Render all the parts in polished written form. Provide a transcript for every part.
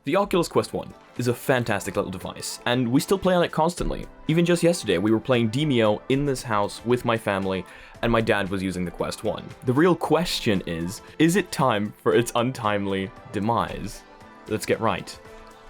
The Oculus Quest 1 is a fantastic little device, and we still play on it constantly. Even just yesterday, we were playing Demeo in this house with my family, and my dad was using the Quest 1. The real question is it time for its untimely demise? Let's get right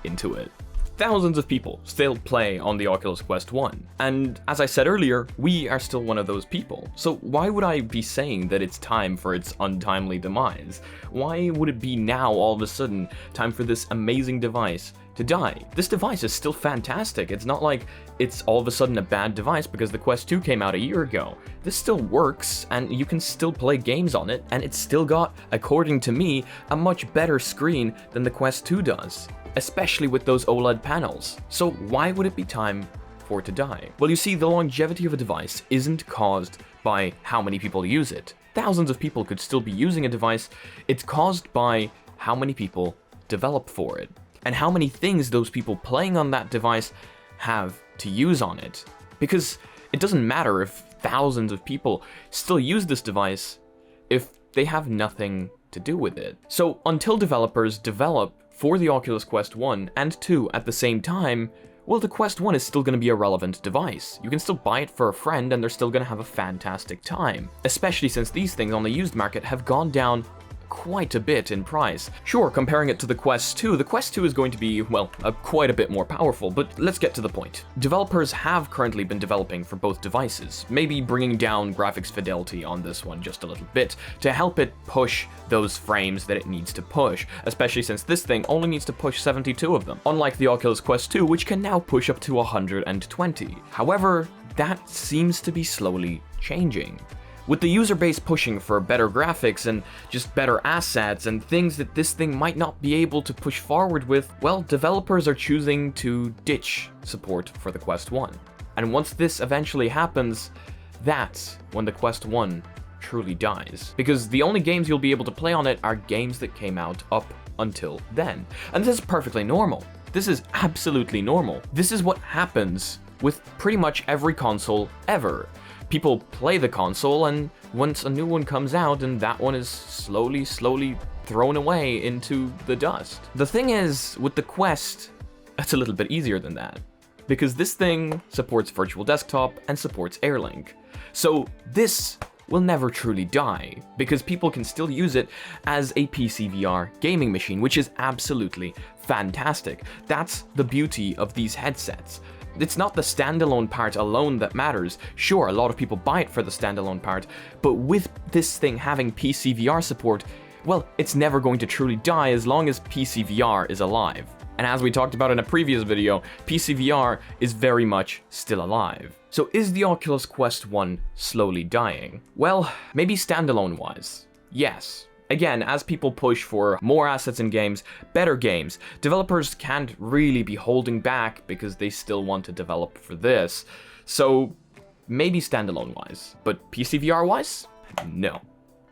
into it. Thousands of people still play on the Oculus Quest 1, and as I said earlier, we are still one of those people. So why would I be saying that it's time for its untimely demise? Why would it be now all of a sudden time for this amazing device to die? This device is still fantastic. It's not like it's all of a sudden a bad device because the Quest 2 came out a year ago. This still works, and you can still play games on it, and it's still got, according to me, a much better screen than the Quest 2 does, especially with those OLED panels. So why would it be time for it to die? Well, you see, the longevity of a device isn't caused by how many people use it. Thousands of people could still be using a device. It's caused by how many people develop for it, and how many things those people playing on that device have to use on it. Because it doesn't matter if thousands of people still use this device if they have nothing to do with it. So until developers develop for the Oculus Quest 1 and 2 at the same time, well, the Quest 1 is still going to be a relevant device. You can still buy it for a friend and they're still going to have a fantastic time, especially since these things on the used market have gone down quite a bit in price. Sure, comparing it to the Quest 2 is going to be, well, quite a bit more powerful, but let's get to the point. Developers have currently been developing for both devices, maybe bringing down graphics fidelity on this one just a little bit to help it push those frames that it needs to push, especially since this thing only needs to push 72 of them, unlike the Oculus Quest 2, which can now push up to 120. However, that seems to be slowly changing. With the user base pushing for better graphics and just better assets and things that this thing might not be able to push forward with, well, developers are choosing to ditch support for the Quest 1. And once this eventually happens, that's when the Quest 1 truly dies. Because the only games you'll be able to play on it are games that came out up until then. And this is perfectly normal. This is absolutely normal. This is what happens with pretty much every console ever. People play the console, and once a new one comes out, and that one is slowly thrown away into the dust. The thing is, with the Quest, it's a little bit easier than that, because this thing supports virtual desktop and supports Airlink. So this will never truly die, because people can still use it as a PC VR gaming machine, which is absolutely fantastic. That's the beauty of these headsets. It's not the standalone part alone that matters. Sure, a lot of people buy it for the standalone part, but with this thing having PC VR support, well, it's never going to truly die as long as PC VR is alive. And as we talked about in a previous video, PC VR is very much still alive. So is the Oculus Quest 1 slowly dying? Well, maybe standalone-wise, yes. Again, as people push for more assets in games, better games, developers can't really be holding back because they still want to develop for this. So maybe standalone-wise, but PC VR-wise? No.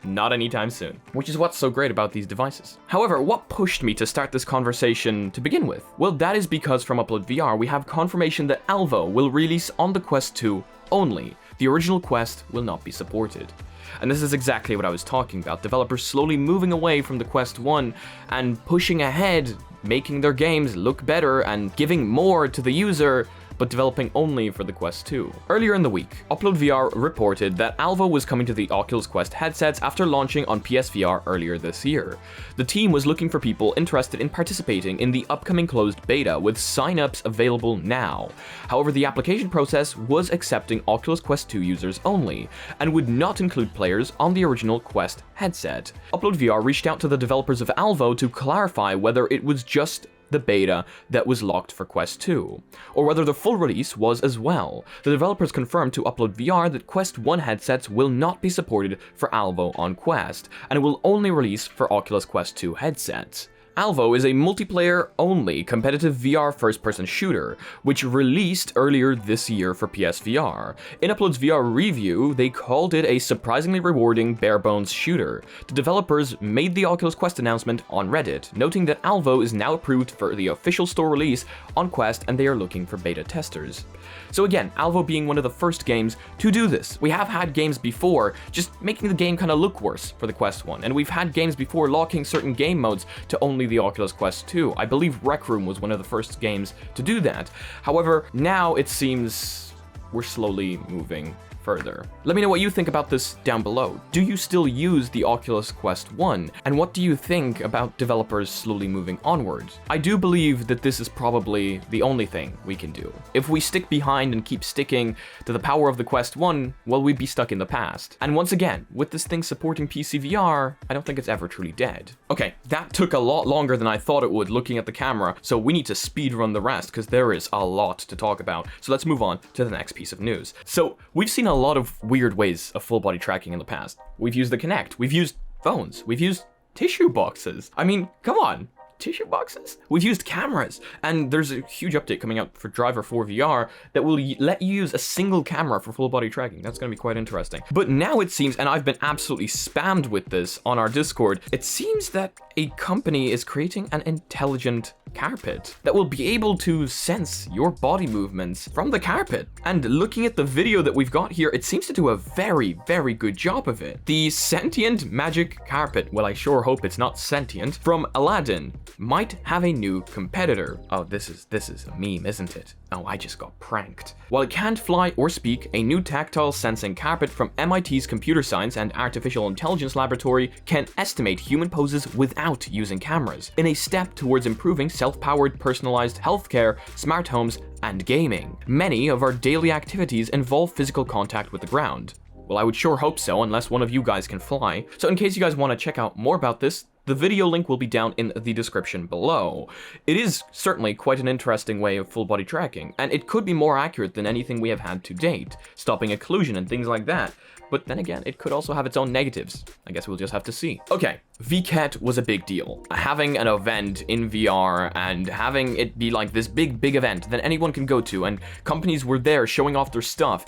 Not anytime soon. Which is what's so great about these devices. However, what pushed me to start this conversation to begin with? Well, that is because from Upload VR, we have confirmation that Alvo will release on the Quest 2 only. The original Quest will not be supported. And this is exactly what I was talking about, developers slowly moving away from the Quest 1 and pushing ahead, making their games look better and giving more to the user, but developing only for the Quest 2. Earlier in the week, Upload VR reported that Alvo was coming to the Oculus Quest headsets after launching on PSVR earlier this year. The team was looking for people interested in participating in the upcoming closed beta, with sign-ups available now. However, the application process was accepting Oculus Quest 2 users only, and would not include players on the original Quest headset. Upload VR reached out to the developers of Alvo to clarify whether it was just the beta that was locked for Quest 2, or whether the full release was as well. The developers confirmed to Upload VR that Quest 1 headsets will not be supported for Alvo on Quest, and it will only release for Oculus Quest 2 headsets. Alvo is a multiplayer-only competitive VR first-person shooter, which released earlier this year for PSVR. In Upload's VR review, they called it a surprisingly rewarding bare-bones shooter. The developers made the Oculus Quest announcement on Reddit, noting that Alvo is now approved for the official store release on Quest, and they are looking for beta testers. So again, Alvo being one of the first games to do this. We have had games before just making the game kind of look worse for the Quest 1, and we've had games before locking certain game modes to only Only the Oculus Quest 2. I believe Rec Room was one of the first games to do that. However, now it seems we're slowly moving further. Let me know what you think about this down below. Do you still use the Oculus Quest 1? And what do you think about developers slowly moving onwards? I do believe that this is probably the only thing we can do. If we stick behind and keep sticking to the power of the Quest 1, well, we'd be stuck in the past. And once again, with this thing supporting PC VR, I don't think it's ever truly dead. Okay, that took a lot longer than I thought it would looking at the camera, so we need to speed run the rest because there is a lot to talk about. So let's move on to the next piece of news. So we've seen a lot of weird ways of full body tracking in the past. We've used the Kinect, we've used phones, we've used tissue boxes. I mean, come on, tissue boxes? We've used cameras, and there's a huge update coming out for Driver 4 VR that will let you use a single camera for full body tracking. That's going to be quite interesting. But now it seems, and I've been absolutely spammed with this on our Discord, it seems that a company is creating an intelligent carpet that will be able to sense your body movements from the carpet. And looking at the video that we've got here, it seems to do a very, very good job of it. The sentient magic carpet, well, I sure hope it's not sentient, from Aladdin might have a new competitor. Oh, this is a meme, isn't it? Oh, I just got pranked. While it can't fly or speak, a new tactile sensing carpet from MIT's Computer Science and Artificial Intelligence Laboratory can estimate human poses without using cameras, in a step towards improving self-powered personalized healthcare, smart homes, and gaming. Many of our daily activities involve physical contact with the ground. Well, I would sure hope so, unless one of you guys can fly. So in case you guys want to check out more about this, the video link will be down in the description below. It is certainly quite an interesting way of full body tracking, and it could be more accurate than anything we have had to date, stopping occlusion and things like that. But then again, it could also have its own negatives. I guess we'll just have to see. Okay, VCAT was a big deal. Having an event in VR and having it be like this big event that anyone can go to, and companies were there showing off their stuff.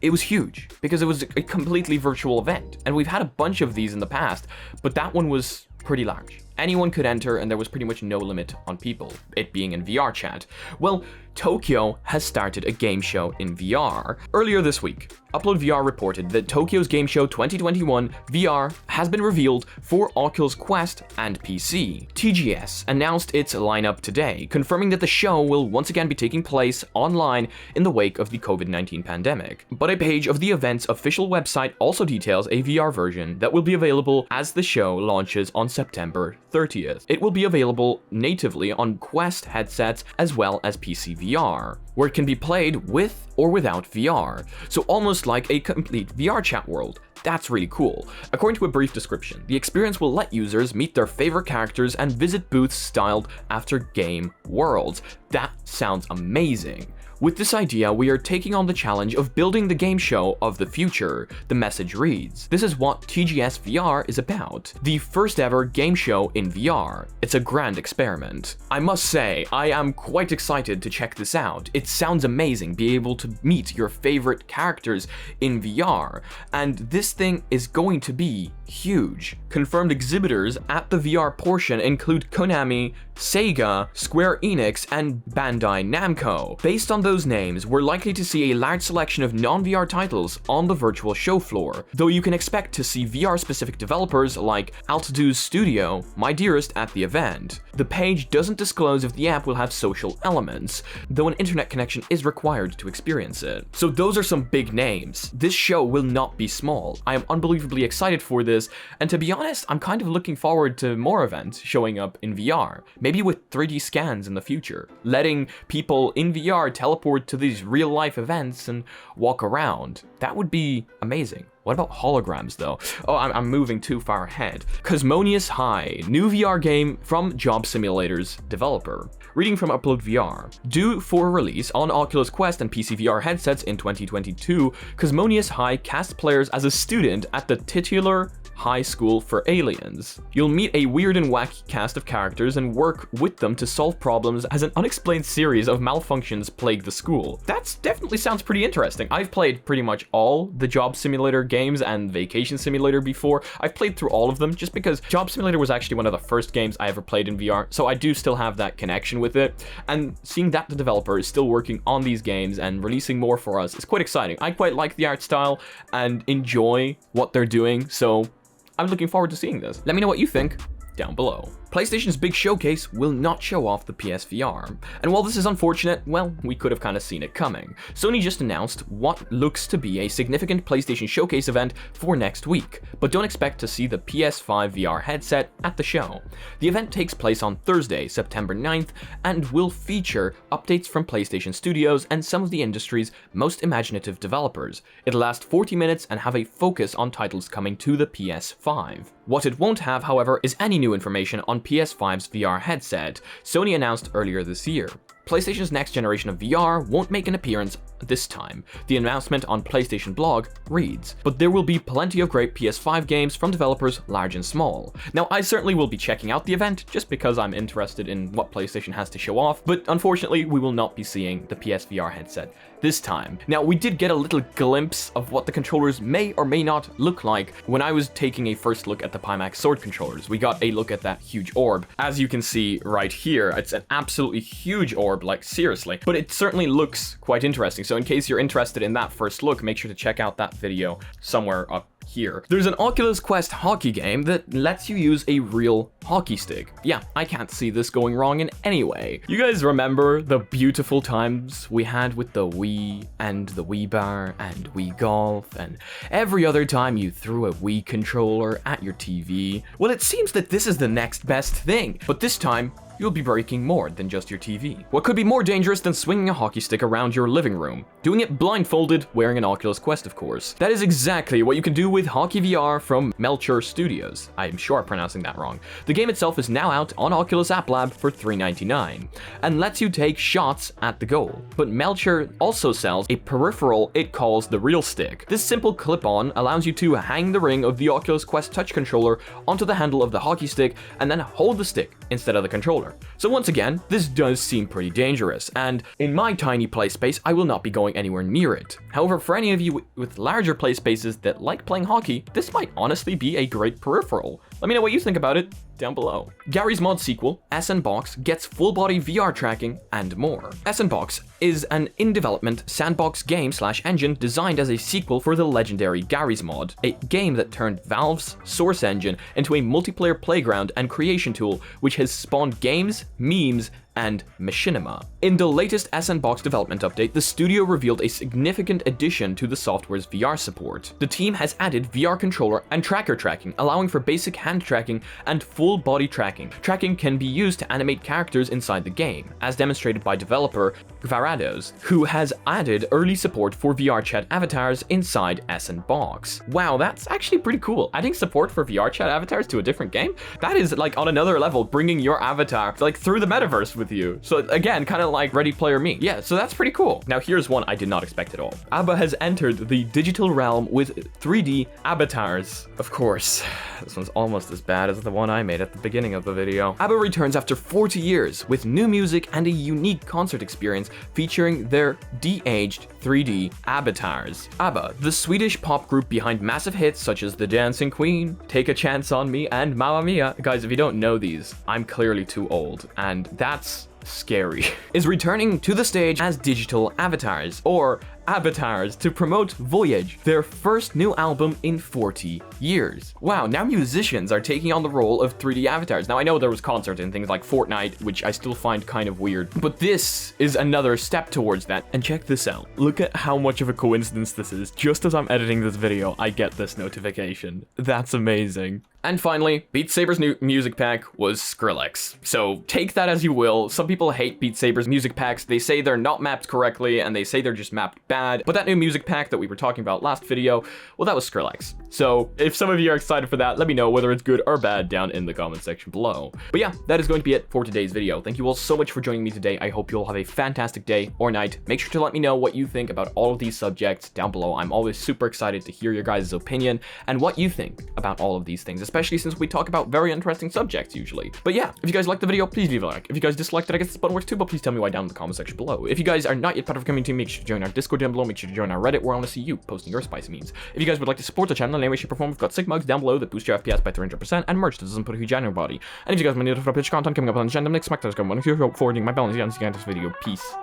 It was huge because it was a completely virtual event. And we've had a bunch of these in the past, but that one was pretty large. Anyone could enter and there was pretty much no limit on people, it being in VR chat. Well, Tokyo has started a game show in VR. Earlier this week, Upload VR reported that Tokyo's Game Show 2021 VR has been revealed for Oculus Quest and PC. TGS announced its lineup today, confirming that the show will once again be taking place online in the wake of the COVID-19 pandemic. But a page of the event's official website also details a VR version that will be available as the show launches on September 30th. It will be available natively on Quest headsets as well as PC VR, where it can be played with or without VR, so almost like a complete VR chat world. That's really cool. According to a brief description, the experience will let users meet their favorite characters and visit booths styled after game worlds. That sounds amazing. With this idea, we are taking on the challenge of building the game show of the future, the message reads. This is what TGS VR is about. The first ever game show in VR. It's a grand experiment. I must say, I am quite excited to check this out. It sounds amazing, be able to meet your favorite characters in VR. And this thing is going to be huge. Confirmed exhibitors at the VR portion include Konami, Sega, Square Enix, and Bandai Namco. Based on those names, we're likely to see a large selection of non-VR titles on the virtual show floor, though you can expect to see VR-specific developers like Altitude Studio, My Dearest, at the event. The page doesn't disclose if the app will have social elements, though an internet connection is required to experience it. So those are some big names. This show will not be small. I am unbelievably excited for this, and to be honest, I'm kind of looking forward to more events showing up in VR, maybe with 3D scans in the future, letting people in VR teleport to these real-life events and walk around. That would be amazing. What about holograms though? Oh, I'm moving too far ahead. Cosmonius High, new VR game from Job Simulator's developer. Reading from Upload VR. Due for release on Oculus Quest and PC VR headsets in 2022, Cosmonius High casts players as a student at the titular high school for aliens. You'll meet a weird and wacky cast of characters and work with them to solve problems as an unexplained series of malfunctions plague the school. That definitely sounds pretty interesting. I've played pretty much all the Job Simulator games and Vacation Simulator before. I've played through all of them just because Job Simulator was actually one of the first games I ever played in VR, so I do still have that connection with it. And seeing that the developer is still working on these games and releasing more for us is quite exciting. I quite like the art style and enjoy what they're doing, so I'm looking forward to seeing this. Let me know what you think down below. PlayStation's big showcase will not show off the PSVR. And while this is unfortunate, well, we could have kind of seen it coming. Sony just announced what looks to be a significant PlayStation showcase event for next week, but don't expect to see the PS5 VR headset at the show. The event takes place on Thursday, September 9th, and will feature updates from PlayStation Studios and some of the industry's most imaginative developers. It'll last 40 minutes and have a focus on titles coming to the PS5. What it won't have, however, is any new information on PS5's VR headset, Sony announced earlier this year. PlayStation's next generation of VR won't make an appearance this time. The announcement on PlayStation blog reads, but there will be plenty of great PS5 games from developers large and small. Now, I certainly will be checking out the event just because I'm interested in what PlayStation has to show off, but unfortunately, we will not be seeing the PSVR headset this time. Now, we did get a little glimpse of what the controllers may or may not look like when I was taking a first look at the Pimax Sword controllers. We got a look at that huge orb. As you can see right here, it's an absolutely huge orb, like seriously, but it certainly looks quite interesting. So in case you're interested in that first look, make sure to check out that video somewhere up here. There's an Oculus Quest Hockey game that lets you use a real hockey stick. Yeah, I can't see this going wrong in any way. You guys remember the beautiful times we had with the Wii and the Wii Bar and Wii Golf and every other time you threw a Wii controller at your TV? Well, it seems that this is the next best thing, but this time you'll be breaking more than just your TV. What could be more dangerous than swinging a hockey stick around your living room? Doing it blindfolded, wearing an Oculus Quest, of course. That is exactly what you can do with Hockey VR from Melcher Studios. I'm sure I'm pronouncing that wrong. The game itself is now out on Oculus App Lab for $3.99 and lets you take shots at the goal. But Melcher also sells a peripheral it calls the Real Stick. This simple clip-on allows you to hang the ring of the Oculus Quest touch controller onto the handle of the hockey stick and then hold the stick instead of the controller. So once again, this does seem pretty dangerous, and in my tiny play space, I will not be going anywhere near it. However, for any of you with larger play spaces that like playing hockey, this might honestly be a great peripheral. Let me know what you think about it down below. Garry's mod sequel, SNBox, gets full-body VR tracking and more. SNBox is an in-development sandbox game/engine designed as a sequel for the legendary Garry's mod, a game that turned Valve's Source engine into a multiplayer playground and creation tool which has spawned games, memes, and machinima. In the latest SNBox development update, the studio revealed a significant addition to the software's VR support. The team has added VR controller and tracker tracking, allowing for basic hand tracking and full body tracking. Tracking can be used to animate characters inside the game, as demonstrated by developer Varados, who has added early support for VR chat avatars inside SNBox. Wow, that's actually pretty cool. Adding support for VR chat avatars to a different game? That is like on another level, bringing your avatar like through the metaverse with you. So again, kind of like Ready Player Me. Yeah, so that's pretty cool. Now here's one I did not expect at all. ABBA has entered the digital realm with 3D avatars. Of course, this one's almost as bad as the one I made at the beginning of the video. ABBA returns after 40 years with new music and a unique concert experience featuring their de-aged 3D avatars. ABBA, the Swedish pop group behind massive hits such as The Dancing Queen, Take a Chance on Me, and Mamma Mia. Guys, if you don't know these, I'm clearly too old, and that's scary, is returning to the stage as digital avatars, or avatars, to promote Voyage, their first new album in 40 years. Wow, now musicians are taking on the role of 3D avatars. Now I know there was concerts and things like Fortnite, which I still find kind of weird, but this is another step towards that. And check this out. Look at how much of a coincidence this is. Just as I'm editing this video, I get this notification. That's amazing. And finally, Beat Saber's new music pack was Skrillex. So take that as you will. Some people hate Beat Saber's music packs. They say they're not mapped correctly, and they say they're just mapped bad. But that new music pack that we were talking about last video, well, that was Skrillex. So if some of you are excited for that, let me know whether it's good or bad down in the comment section below. But yeah, that is going to be it for today's video. Thank you all so much for joining me today. I hope you all have a fantastic day or night. Make sure to let me know what you think about all of these subjects down below. I'm always super excited to hear your guys' opinion and what you think about all of these things, especially since we talk about very interesting subjects usually. But yeah, if you guys liked the video, please leave a like. If you guys disliked it, I guess this button works too, but please tell me why down in the comment section below. If you guys are not yet part of the community, make sure to join our Discord down below. Make sure to join our Reddit, where I want to see you posting your spicy memes. If you guys would like to support the channel in any way, shape, or form, we've got sick mugs down below that boost your FPS by 300% and merch that doesn't put a huge on your body. And if you guys want to know for pitch content coming up on the channel, next smack that's going to forwarding my balance on this video. Peace.